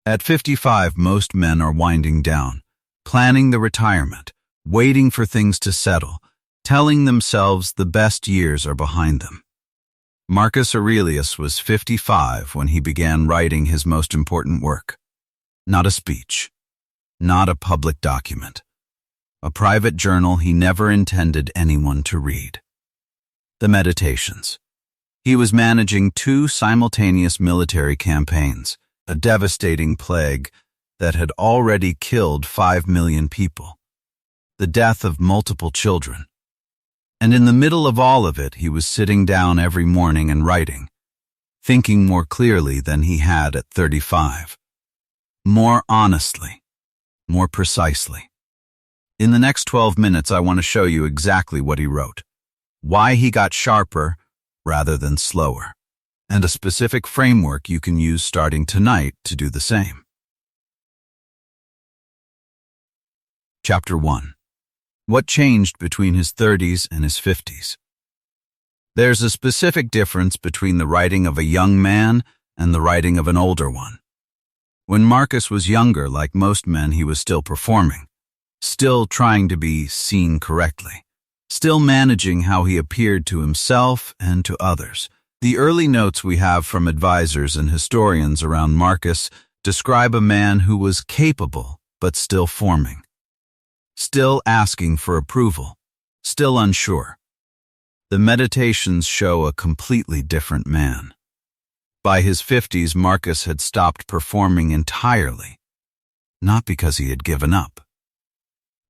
At 55, most men are winding down, planning the retirement, waiting for things to settle, telling themselves the best years are behind them. Marcus Aurelius was 55 when he began writing his most important work. Not a speech, not a public document, a private journal he never intended anyone to read. The Meditations. He was managing 2 simultaneous military campaigns, a devastating plague that had already killed 5 million people, the death of multiple children. And in the middle of all of it, he was sitting down every morning and writing, thinking more clearly than he had at 35, more honestly, more precisely. In the next 12 minutes, I want to show you exactly what he wrote, why he got sharper rather than slower, and a specific framework you can use starting tonight to do the same. Chapter 1. What changed between his 30s and his 50s? There's a specific difference between the writing of a young man and the writing of an older one. When Marcus was younger, like most men, he was still performing, still trying to be seen correctly, still managing how he appeared to himself and to others. The early notes we have from advisors and historians around Marcus describe a man who was capable but still forming, still asking for approval, still unsure. The Meditations show a completely different man. By his 50s, Marcus had stopped performing entirely, not because he had given up,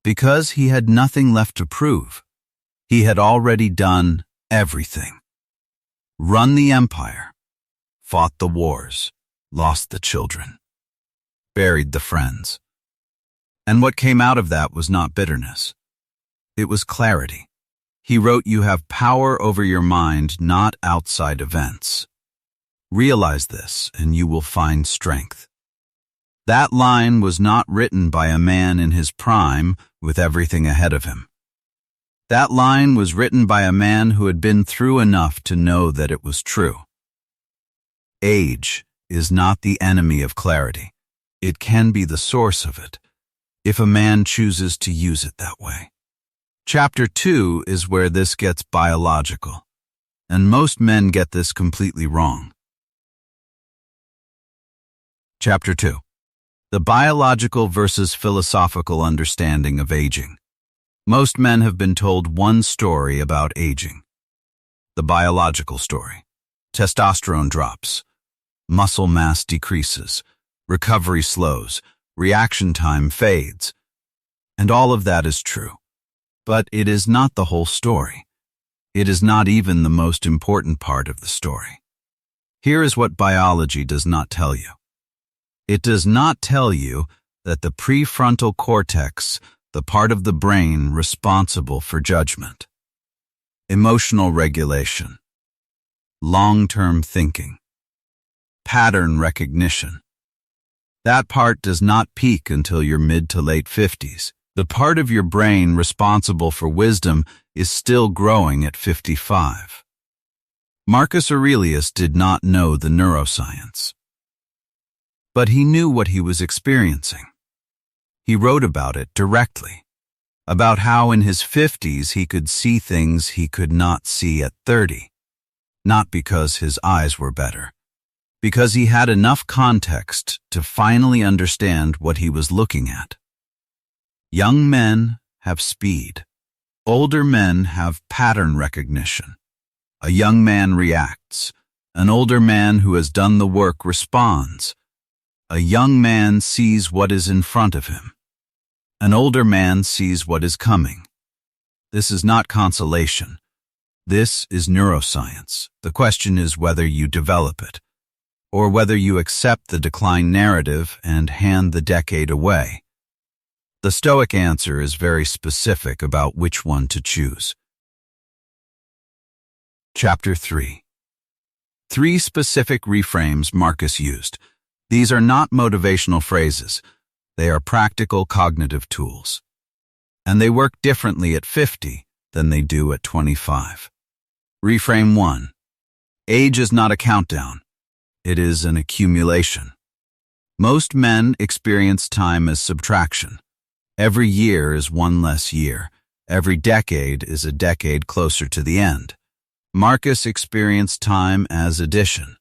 because he had nothing left to prove. He had already done everything. Run the empire, fought the wars, lost the children, buried the friends. And what came out of that was not bitterness. It was clarity. He wrote, "You have power over your mind, not outside events. Realize this, and you will find strength." That line was not written by a man in his prime with everything ahead of him. That line was written by a man who had been through enough to know that it was true. Age is not the enemy of clarity. It can be the source of it, if a man chooses to use it that way. Chapter 2 is where this gets biological, and most men get this completely wrong. Chapter 2. The biological versus philosophical understanding of aging. Most men have been told one story about aging. The biological story. Testosterone drops. Muscle mass decreases. Recovery slows. Reaction time fades. And all of that is true. But it is not the whole story. It is not even the most important part of the story. Here is what biology does not tell you. It does not tell you that the prefrontal cortex, the part of the brain responsible for judgment, emotional regulation, long-term thinking, pattern recognition, that part does not peak until your mid to late 50s. The part of your brain responsible for wisdom is still growing at 55. Marcus Aurelius did not know the neuroscience, but he knew what he was experiencing. He wrote about it directly, about how in his 50s he could see things he could not see at 30, not because his eyes were better, because he had enough context to finally understand what he was looking at. Young men have speed. Older men have pattern recognition. A young man reacts. An older man who has done the work responds. A young man sees what is in front of him. An older man sees what is coming. This is not consolation. This is neuroscience. The question is whether you develop it, or whether you accept the decline narrative and hand the decade away. The Stoic answer is very specific about which one to choose. Chapter 3. 3 specific reframes Marcus used. These are not motivational phrases. They are practical cognitive tools. And they work differently at 50 than they do at 25. Reframe 1. Age is not a countdown. It is an accumulation. Most men experience time as subtraction. Every year is one less year. Every decade is a decade closer to the end. Marcus experienced time as addition.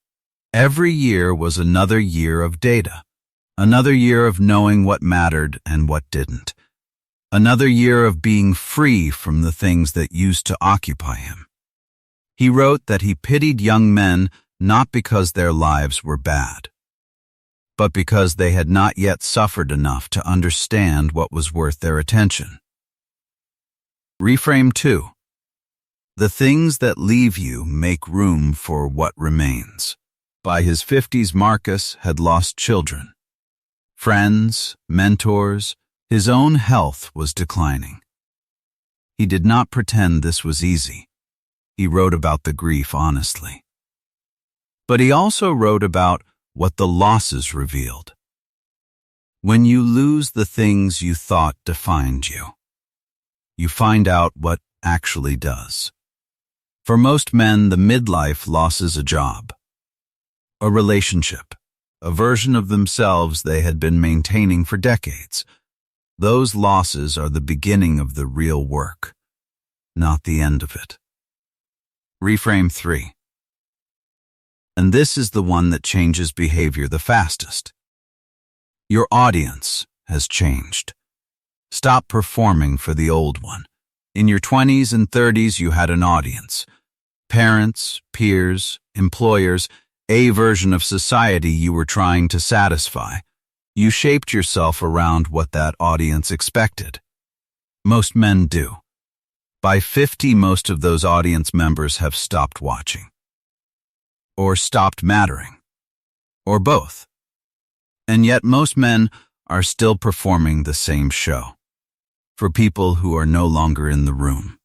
Every year was another year of data, another year of knowing what mattered and what didn't, another year of being free from the things that used to occupy him. He wrote that he pitied young men not because their lives were bad, but because they had not yet suffered enough to understand what was worth their attention. Reframe 2. The things that leave you make room for what remains. By his 50s, Marcus had lost children, friends, mentors. His own health was declining. He did not pretend this was easy. He wrote about the grief honestly. But he also wrote about what the losses revealed. When you lose the things you thought defined you, you find out what actually does. For most men, the midlife loss is a job, a relationship, a version of themselves they had been maintaining for decades. Those losses are the beginning of the real work, not the end of it. Reframe 3. And this is the one that changes behavior the fastest. Your audience has changed. Stop performing for the old one. In your 20s and 30s, you had an audience. Parents, peers, employers, a version of society you were trying to satisfy. You shaped yourself around what that audience expected. Most men do. By 50, most of those audience members have stopped watching. Or stopped mattering. Or both. And yet most men are still performing the same show. For people who are no longer in the room.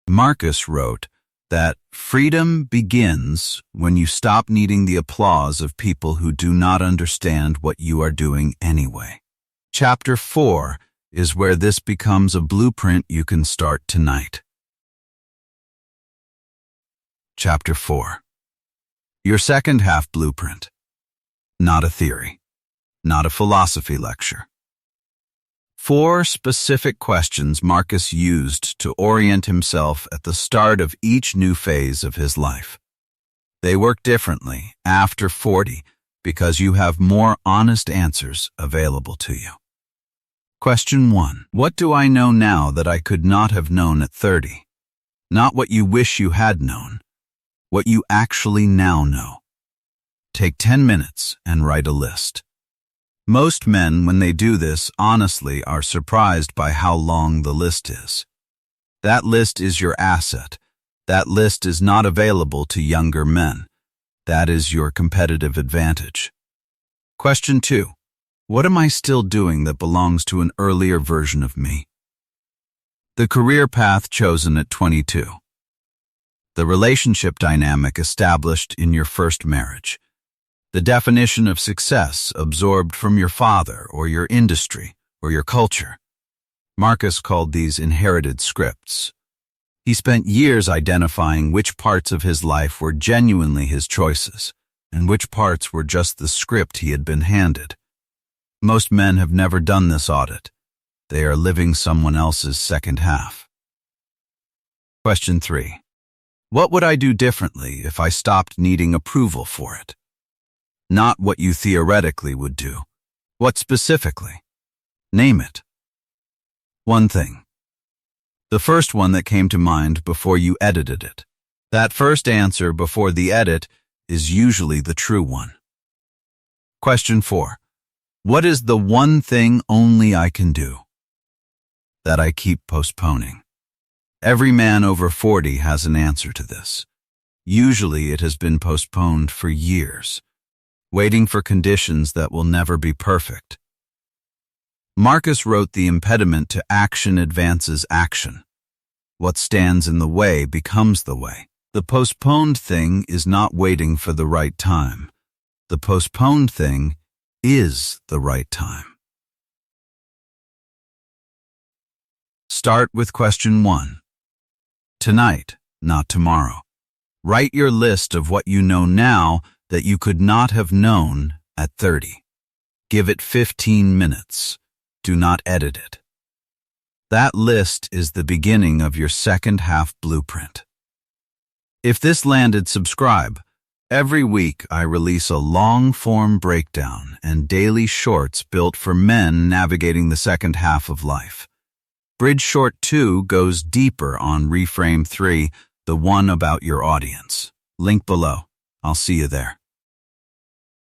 Marcus wrote that freedom begins when you stop needing the applause of people who do not understand what you are doing anyway. Chapter 4 is where this becomes a blueprint you can start tonight. Chapter 4. Your second half blueprint. Not a theory. Not a philosophy lecture. 4 specific questions Marcus used to orient himself at the start of each new phase of his life. They work differently after 40 because you have more honest answers available to you. Question 1. What do I know now that I could not have known at 30? Not what you wish you had known, what you actually now know. Take 10 minutes and write a list. Most men, when they do this, honestly are surprised by how long the list is. That list is your asset. That list is not available to younger men. That is your competitive advantage. Question 2. What am I still doing that belongs to an earlier version of me? The career path chosen at 22. The relationship dynamic established in your first marriage. The definition of success absorbed from your father or your industry or your culture. Marcus called these inherited scripts. He spent years identifying which parts of his life were genuinely his choices and which parts were just the script he had been handed. Most men have never done this audit. They are living someone else's second half. Question 3. What would I do differently if I stopped needing approval for it? Not what you theoretically would do. What specifically? Name it. One thing. The first one that came to mind before you edited it. That first answer before the edit is usually the true one. Question 4. What is the one thing only I can do? That I keep postponing. Every man over 40 has an answer to this. Usually it has been postponed for years, waiting for conditions that will never be perfect. Marcus wrote the impediment to action advances action. What stands in the way becomes the way. The postponed thing is not waiting for the right time. The postponed thing is the right time. Start with question 1. Tonight, not tomorrow. Write your list of what you know now that you could not have known at 30. Give it 15 minutes. Do not edit it. That list is the beginning of your second half blueprint. If this landed, subscribe. Every week I release a long-form breakdown and daily shorts built for men navigating the second half of life. Bridge Short 2 goes deeper on Reframe 3, the one about your audience. Link below. I'll see you there.